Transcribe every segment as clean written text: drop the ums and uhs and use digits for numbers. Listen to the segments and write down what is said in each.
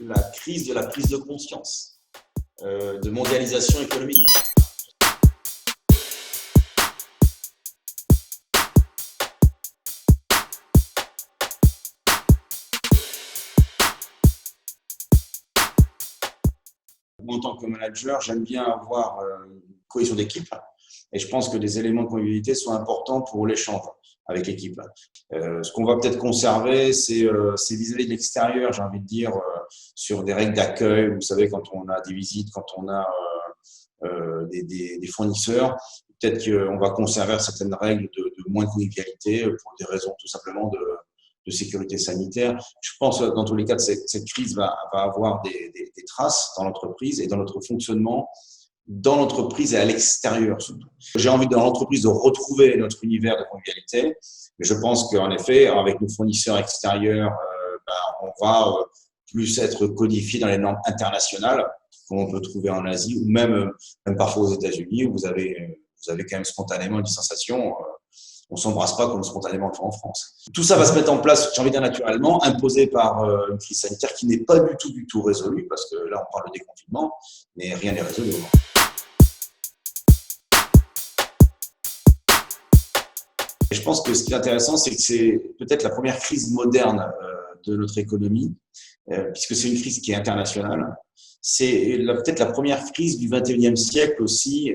la crise de la prise de conscience, de mondialisation économique. Moi, en tant que manager, j'aime bien avoir une cohésion d'équipe et je pense que des éléments de convivialité sont importants pour l'échange avec l'équipe. Ce qu'on va peut-être conserver, c'est vis-à-vis de l'extérieur, j'ai envie de dire, sur des règles d'accueil. Vous savez, quand on a des visites, quand on a des fournisseurs, peut-être qu'on va conserver certaines règles de moins de convivialité pour des raisons tout simplement de sécurité sanitaire. Je pense que dans tous les cas, cette crise va avoir des traces dans l'entreprise et dans notre fonctionnement, dans l'entreprise et à l'extérieur surtout. J'ai envie dans l'entreprise de retrouver notre univers de convivialité, mais je pense qu'en effet, avec nos fournisseurs extérieurs, on va plus être codifié dans les normes internationales qu'on peut trouver en Asie ou même parfois aux États-Unis où vous avez quand même spontanément une distanciation. On ne s'embrasse pas comme spontanément le fait en France. Tout ça va se mettre en place, j'ai envie de dire naturellement, imposé par une crise sanitaire qui n'est pas du tout résolue, parce que là, on parle de déconfinement, mais rien n'est résolu. Et je pense que ce qui est intéressant, c'est que c'est peut-être la première crise moderne de notre économie, puisque c'est une crise qui est internationale. C'est peut-être la première crise du XXIe siècle aussi,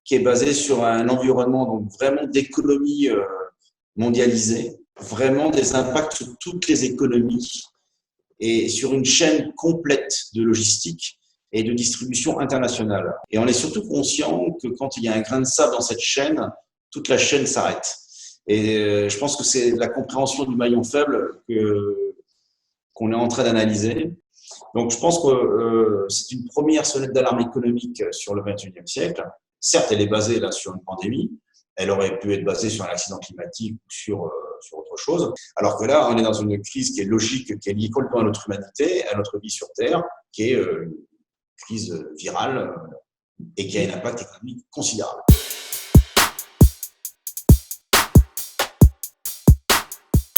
qui est basée sur un environnement donc vraiment d'économie mondialisée, vraiment des impacts sur toutes les économies et sur une chaîne complète de logistique et de distribution internationale. Et on est surtout conscient que quand il y a un grain de sable dans cette chaîne, toute la chaîne s'arrête. Et je pense que c'est la compréhension du maillon faible qu'on est en train d'analyser. Donc je pense que c'est une première sonnette d'alarme économique sur le XXIe siècle. Certes, elle est basée là sur une pandémie. Elle aurait pu être basée sur un accident climatique ou sur autre chose. Alors que là, on est dans une crise qui est logique, qui est liée complètement à notre humanité, à notre vie sur Terre, qui est une crise virale et qui a un impact économique considérable.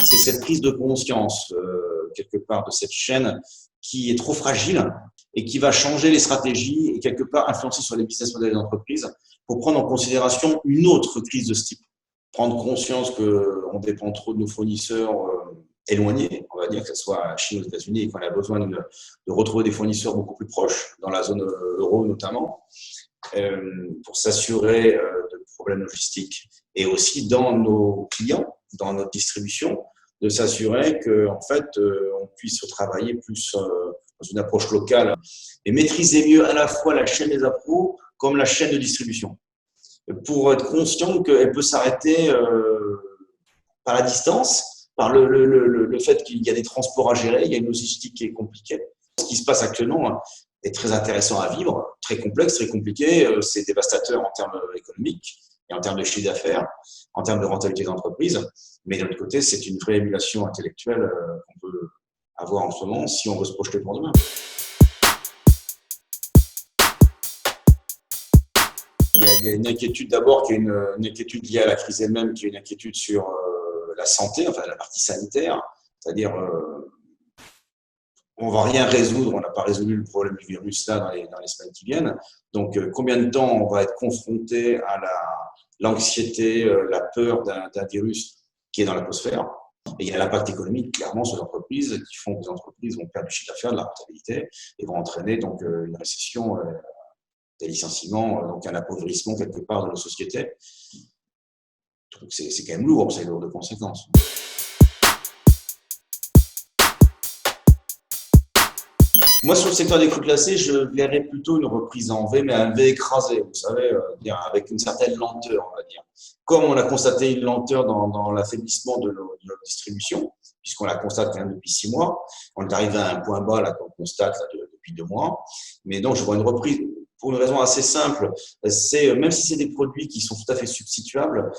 C'est cette prise de conscience, quelque part, de cette chaîne qui est trop fragile et qui va changer les stratégies et quelque part influencer sur les business models des entreprises pour prendre en considération une autre crise de ce type. Prendre conscience qu'on dépend trop de nos fournisseurs éloignés, on va dire, que ce soit à Chine ou aux États-Unis, et qu'on a besoin de retrouver des fournisseurs beaucoup plus proches, dans la zone euro notamment, pour s'assurer de problèmes logistiques et aussi dans nos clients, dans notre distribution, de s'assurer qu'en fait, on puisse travailler plus dans une approche locale et maîtriser mieux à la fois la chaîne des appros comme la chaîne de distribution. Pour être conscient qu'elle peut s'arrêter par la distance, par le fait qu'il y a des transports à gérer, il y a une logistique qui est compliquée. Ce qui se passe actuellement est très intéressant à vivre, très complexe, très compliqué. C'est dévastateur en termes économiques et en termes de chiffre d'affaires, en termes de rentabilité d'entreprise. Mais d'un autre côté, c'est une vraie émulation intellectuelle qu'on peut avoir en ce moment si on veut se projeter pour demain. Il y a une inquiétude d'abord qui est une inquiétude liée à la crise elle-même, qui est une inquiétude sur la santé, enfin la partie sanitaire, c'est-à-dire on ne va rien résoudre, on n'a pas résolu le problème du virus là dans les semaines qui viennent. Donc combien de temps on va être confronté à l'anxiété, la peur d'un virus qui est dans l'atmosphère. Et il y a l'impact économique, clairement, sur les entreprises, qui font que les entreprises vont perdre du chiffre d'affaires, de la rentabilité, et vont entraîner donc une récession, des licenciements, donc un appauvrissement quelque part de nos sociétés. Donc c'est quand même lourd, c'est lourd de conséquences. Moi, sur le secteur des crues classées, je verrais plutôt une reprise en V, mais un V écrasé, vous savez, avec une certaine lenteur, on va dire. Comme on a constaté une lenteur dans l'affaiblissement de notre distribution, puisqu'on la constate quand même depuis 6 mois, on est arrivé à un point bas là qu'on constate là, depuis 2 mois. Mais donc, je vois une reprise pour une raison assez simple. C'est même si c'est des produits qui sont tout à fait substituables,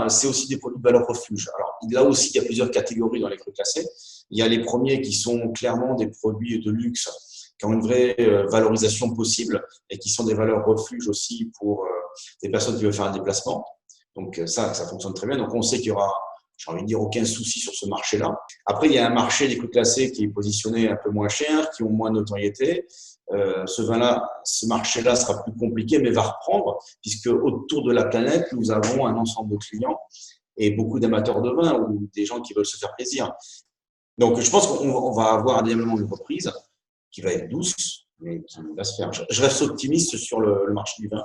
c'est aussi des produits de valeur refuge. Alors là aussi, il y a plusieurs catégories dans les crues classées. Il y a les premiers qui sont clairement des produits de luxe, qui ont une vraie valorisation possible et qui sont des valeurs refuges aussi pour des personnes qui veulent faire un déplacement. Donc ça fonctionne très bien. Donc on sait qu'il y aura j'ai envie de dire, aucun souci sur ce marché-là. Après, il y a un marché des crus classés qui est positionné un peu moins cher, qui ont moins de notoriété. Ce marché-là sera plus compliqué, mais va reprendre, puisque autour de la planète, nous avons un ensemble de clients et beaucoup d'amateurs de vin ou des gens qui veulent se faire plaisir. Donc, je pense qu'on va avoir indéniablement une reprise qui va être douce, mais qui va se faire. Je reste optimiste sur le marché du vin.